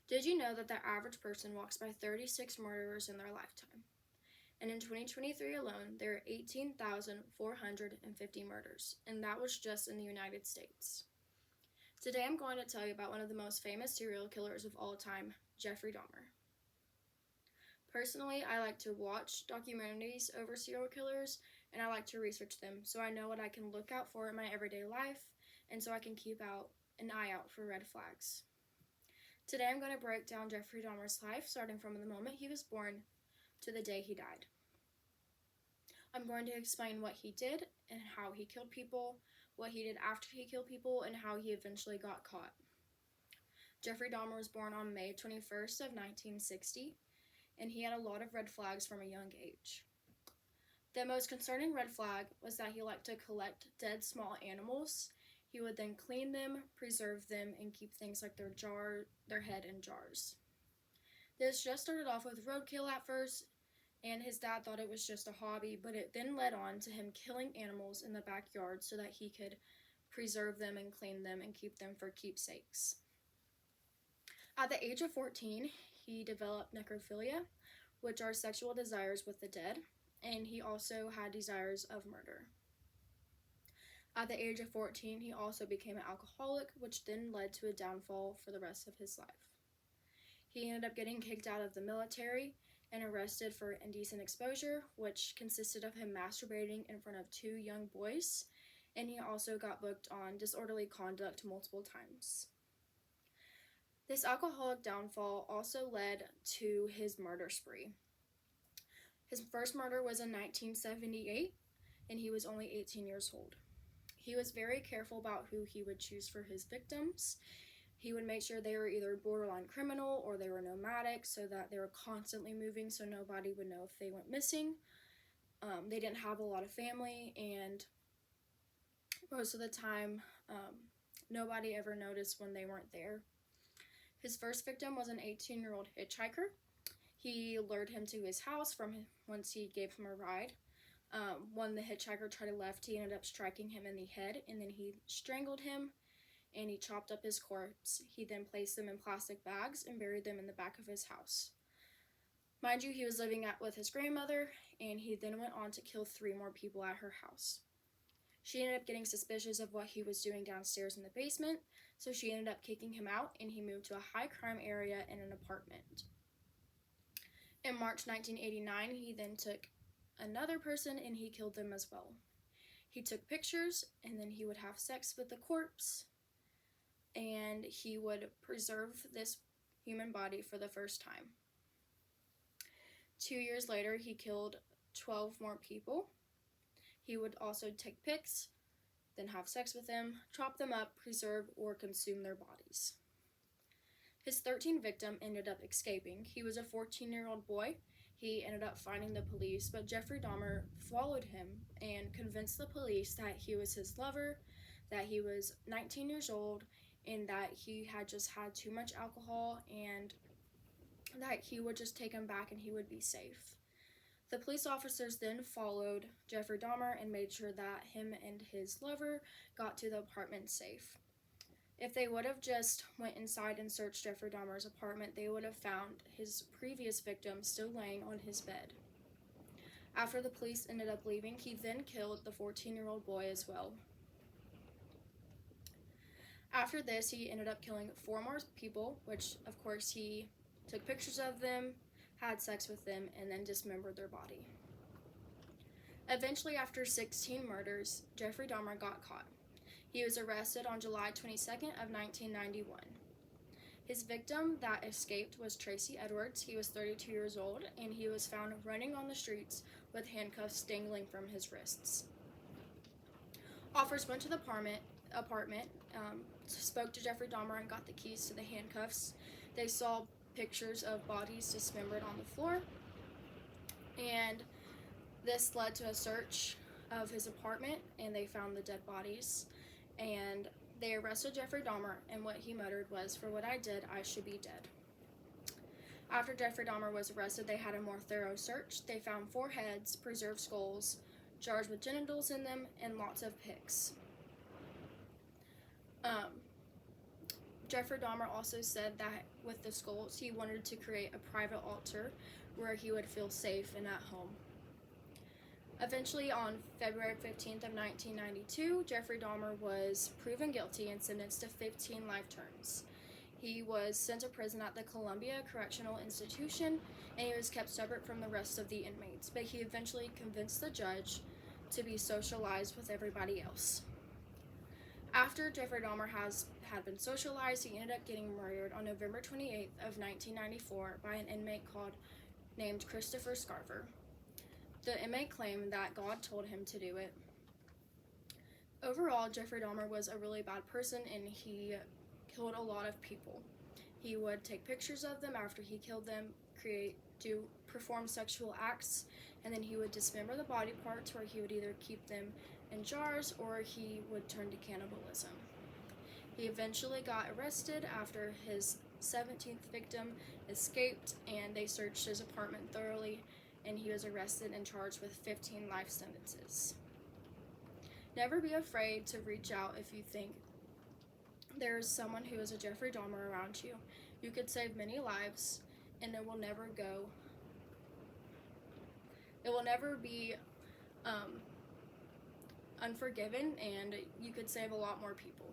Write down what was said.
Did you know that the average person walks by 36 murderers in their lifetime? And in 2023 alone, there are 18,450 murders, and that was just in the United States. Today I'm going to tell you about one of the most famous serial killers of all time, Jeffrey Dahmer. Personally, I like to watch documentaries over serial killers, and I like to research them so I know what I can look out for in my everyday life, and so I can keep an eye out for red flags. Today I'm going to break down Jeffrey Dahmer's life, starting from the moment he was born to the day he died. I'm going to explain what he did and how he killed people, what he did after he killed people, and how he eventually got caught. Jeffrey Dahmer was born on May 21st of 1960, and he had a lot of red flags from a young age. The most concerning red flag was that he liked to collect dead small animals. He would then clean them, preserve them, and keep things like their head in jars. This just started off with roadkill at first, and his dad thought it was just a hobby, but it then led on to him killing animals in the backyard so that he could preserve them and clean them and keep them for keepsakes. At the age of 14, he developed necrophilia, which are sexual desires with the dead, and he also had desires of murder. At the age of 14, he also became an alcoholic, which then led to a downfall for the rest of his life. He ended up getting kicked out of the military and arrested for indecent exposure, which consisted of him masturbating in front of two young boys, and he also got booked on disorderly conduct multiple times. This alcoholic downfall also led to his murder spree. His first murder was in 1978, and he was only 18 years old. He was very careful about who he would choose for his victims. He would make sure they were either borderline criminal or they were nomadic, so that they were constantly moving so nobody would know if they went missing. They didn't have a lot of family, and most of the time nobody ever noticed when they weren't there. His first victim was an 18-year-old hitchhiker. He lured him to his house once he gave him a ride. When the hitchhiker tried to left, he ended up striking him in the head, and then he strangled him, and he chopped up his corpse. He then placed them in plastic bags and buried them in the back of his house. Mind you, he was living with his grandmother, and he then went on to kill 3 more people at her house. She ended up getting suspicious of what he was doing downstairs in the basement, so she ended up kicking him out, and he moved to a high crime area in an apartment. In March 1989, he then took another person and he killed them as well. He took pictures, and then he would have sex with the corpse, and he would preserve this human body for the first time. 2 years later, he killed 12 more people. He would also take pics, then have sex with them, chop them up, preserve, or consume their bodies. His 13th victim ended up escaping. He was a 14-year-old boy. He ended up finding the police, but Jeffrey Dahmer followed him and convinced the police that he was his lover, that he was 19 years old, and that he had just had too much alcohol, and that he would just take him back and he would be safe. The police officers then followed Jeffrey Dahmer and made sure that him and his lover got to the apartment safe. If they would have just went inside and searched Jeffrey Dahmer's apartment, they would have found his previous victim still laying on his bed. After the police ended up leaving, he then killed the 14-year-old boy as well. After this, he ended up killing 4 more people, which of course he took pictures of them, had sex with them, and then dismembered their body. Eventually, after 16 murders, Jeffrey Dahmer got caught. He was arrested on July 22nd of 1991. His victim that escaped was Tracy Edwards. He was 32 years old, and he was found running on the streets with handcuffs dangling from his wrists. Officers went to the apartment, spoke to Jeffrey Dahmer, and got the keys to the handcuffs. They saw pictures of bodies dismembered on the floor, and this led to a search of his apartment, and they found the dead bodies, and they arrested Jeffrey Dahmer, and what he muttered was, "For what I did, I should be dead." After Jeffrey Dahmer was arrested, they had a more thorough search. They found 4 heads, preserved skulls, jars with genitals in them, and lots of pics. Jeffrey Dahmer also said that with the skulls, he wanted to create a private altar where he would feel safe and at home. Eventually, on February 15th of 1992, Jeffrey Dahmer was proven guilty and sentenced to 15 life terms. He was sent to prison at the Columbia Correctional Institution, and he was kept separate from the rest of the inmates, but he eventually convinced the judge to be socialized with everybody else. After Jeffrey Dahmer had been socialized, he ended up getting murdered on November 28th of 1994 by an inmate named Christopher Scarver. The inmate claimed that God told him to do it. Overall, Jeffrey Dahmer was a really bad person, and he killed a lot of people. He would take pictures of them after he killed them, perform sexual acts, and then he would dismember the body parts, where he would either keep them in jars or he would turn to cannibalism. He eventually got arrested after his 17th victim escaped, and they searched his apartment thoroughly, and he was arrested and charged with 15 life sentences. Never be afraid to reach out if you think there's someone who is a Jeffrey Dahmer around you. You could save many lives, and it will never be unforgiven, and you could save a lot more people.